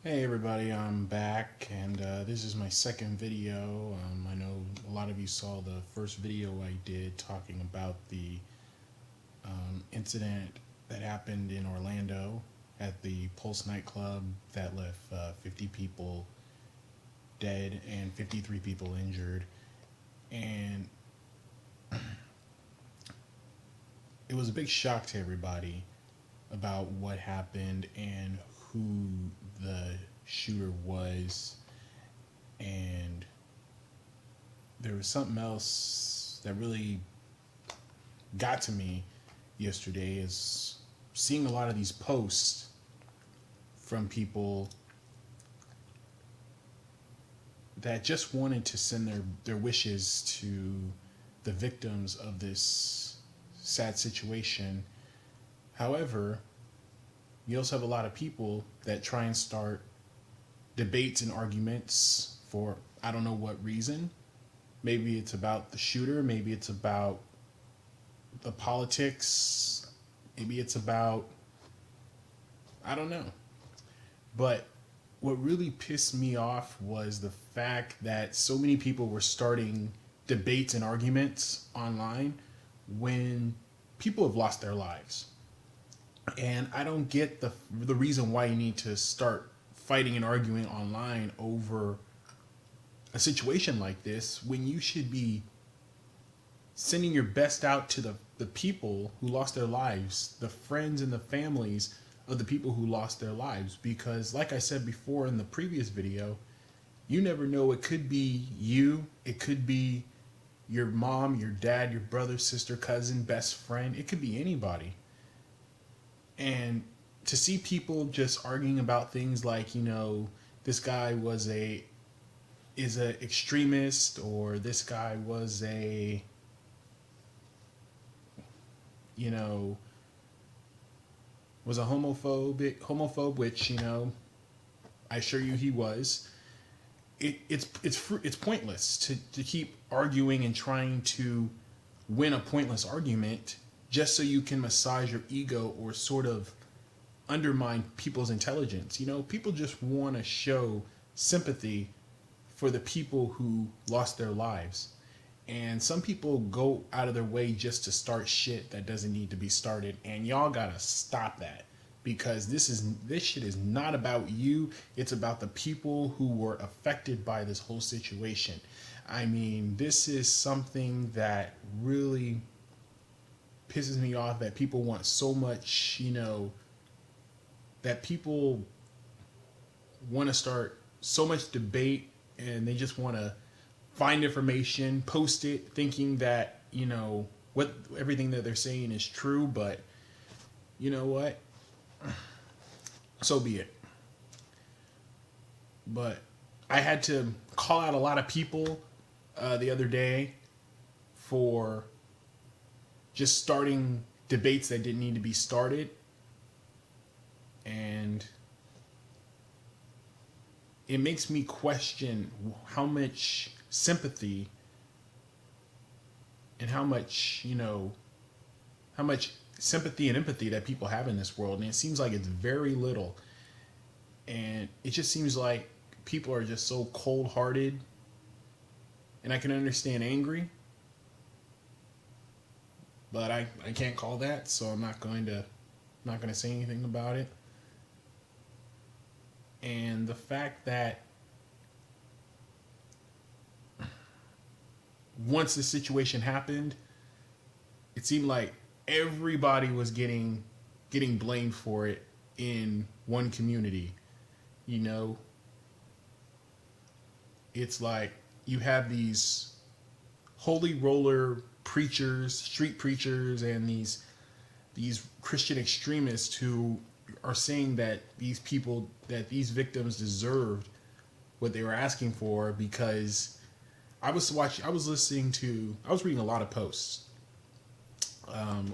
Hey everybody, I'm back, and this is my second video. I know a lot of you saw the first video I did talking about the incident that happened in Orlando at the Pulse nightclub that left 50 people dead and 53 people injured. And it was a big shock to everybody about what happened and who the shooter was. And there was something else that really got to me yesterday is seeing a lot of these posts from people that just wanted to send their wishes to the victims of this sad situation. However, you also have a lot of people that try and start debates and arguments for I don't know what reason. Maybe it's about the shooter, maybe it's about the politics, maybe it's about I don't know. But what really pissed me off was the fact that so many people were starting debates and arguments online when people have lost their lives. And I don't get the reason why you need to start fighting and arguing online over a situation like this when you should be sending your best out to the people who lost their lives, the friends and the families of the people who lost their lives. Because like I said before in the previous video, you never know. It could be you, it could be your mom, your dad, your brother, sister, cousin, best friend. It could be anybody. And to see people just arguing about things like, this guy is a extremist, or this guy was was a homophobe, which, I assure you he was. It's pointless to keep arguing and trying to win a pointless argument just so you can massage your ego or sort of undermine people's intelligence. People just want to show sympathy for the people who lost their lives. And some people go out of their way just to start shit that doesn't need to be started. And y'all gotta stop that, because this shit is not about you. It's about the people who were affected by this whole situation. I mean, this is something that really pisses me off, that people want so much, that people want to start so much debate, and they just want to find information, post it, thinking that, what everything that they're saying is true. But you know what? So be it. But I had to call out a lot of people the other day for just starting debates that didn't need to be started. And it makes me question how much sympathy and how much sympathy and empathy that people have in this world. And it seems like it's very little. And it just seems like people are just so cold-hearted. And I can understand angry, but I can't call that, so I'm not going to say anything about it. And the fact that once the situation happened, it seemed like everybody was getting blamed for it in one community. It's like you have these holy roller preachers, street preachers, and these Christian extremists who are saying that these victims deserved what they were asking for. Because I was reading a lot of posts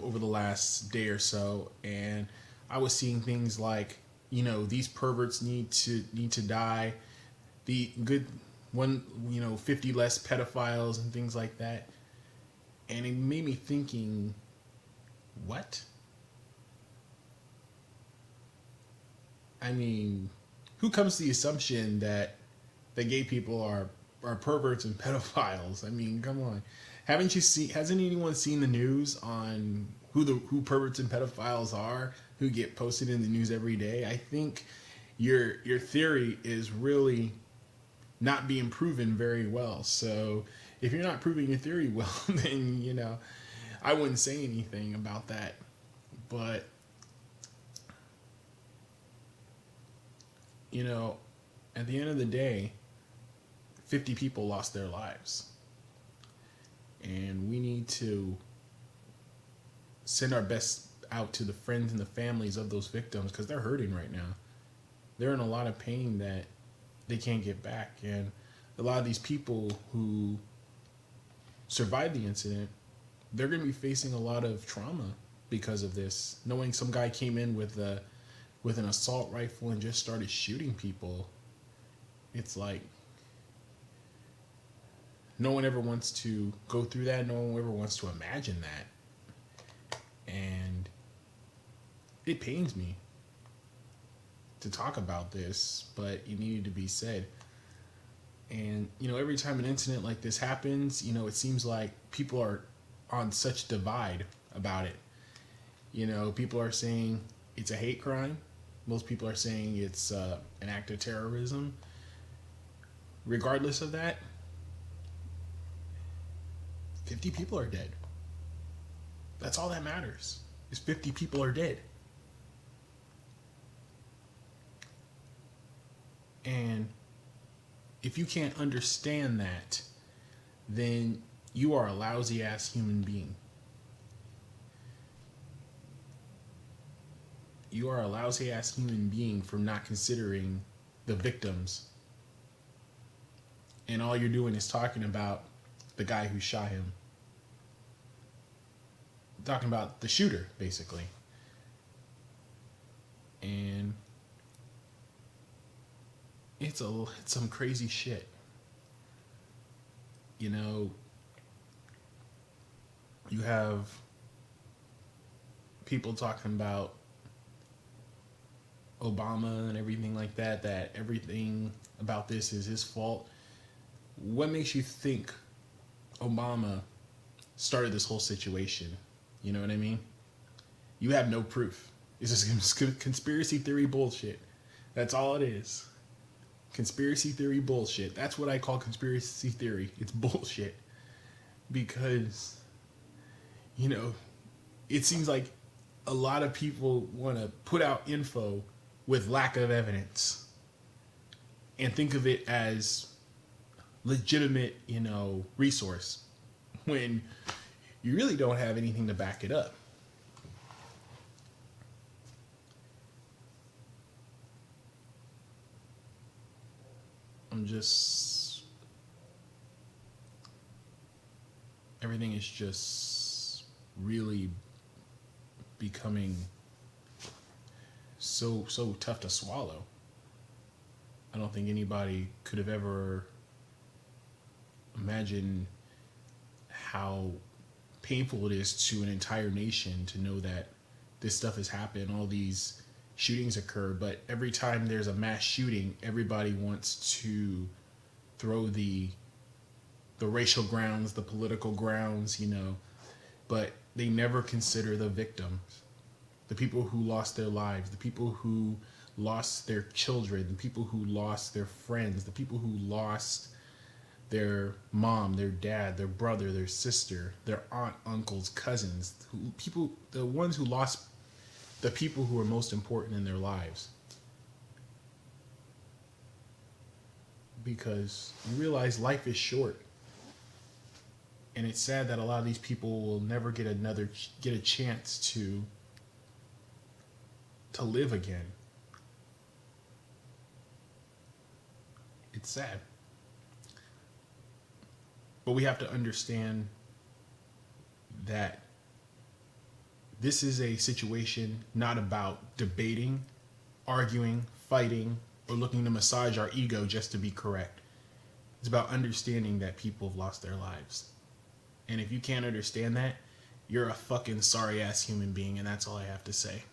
over the last day or so, and I was seeing things like, these perverts need to die. The good one, 50 less pedophiles and things like that. And it made me thinking, what? I mean, who comes to the assumption that gay people are perverts and pedophiles? I mean, come on. Hasn't anyone seen the news on who perverts and pedophiles are, who get posted in the news every day? I think your theory is really not being proven very well. So if you're not proving your theory well, then, I wouldn't say anything about that. But, at the end of the day, 50 people lost their lives. And we need to send our best out to the friends and the families of those victims, because they're hurting right now. They're in a lot of pain that they can't get back. And a lot of these people who survived the incident, they're going to be facing a lot of trauma because of this. Knowing some guy came in with an assault rifle and just started shooting people. It's like, no one ever wants to go through that. No one ever wants to imagine that. And it pains me to talk about this, but it needed to be said. And, every time an incident like this happens, it seems like people are on such divide about it. People are saying it's a hate crime. Most people are saying it's an act of terrorism. Regardless of that, 50 people are dead. That's all that matters, is 50 people are dead. And if you can't understand that, then you are a lousy ass human being. You are a lousy ass human being for not considering the victims. And all you're doing is talking about the guy who shot him. Talking about the shooter, basically. And it's some crazy shit. You have people talking about Obama and everything like that everything about this is his fault. What makes you think Obama started this whole situation? You know what I mean? You have no proof. It's just conspiracy theory bullshit. That's all it is. Conspiracy theory bullshit. That's what I call conspiracy theory. It's bullshit. Because, it seems like a lot of people want to put out info with lack of evidence and think of it as legitimate, resource, when you really don't have anything to back it up. Everything is just really becoming so tough to swallow. I don't think anybody could have ever imagined how painful it is to an entire nation to know that this stuff has happened, all these shootings occur, but every time there's a mass shooting, everybody wants to throw the racial grounds, the political grounds, but they never consider the victims, the people who lost their lives, the people who lost their children, the people who lost their friends, the people who lost their mom, their dad, their brother, their sister, their aunt, uncles, cousins, the ones who lost the people who are most important in their lives. Because you realize life is short. And it's sad that a lot of these people will never get a chance to live again. It's sad. But we have to understand that this is a situation not about debating, arguing, fighting, or looking to massage our ego just to be correct. It's about understanding that people have lost their lives. And if you can't understand that, you're a fucking sorry ass human being, and that's all I have to say.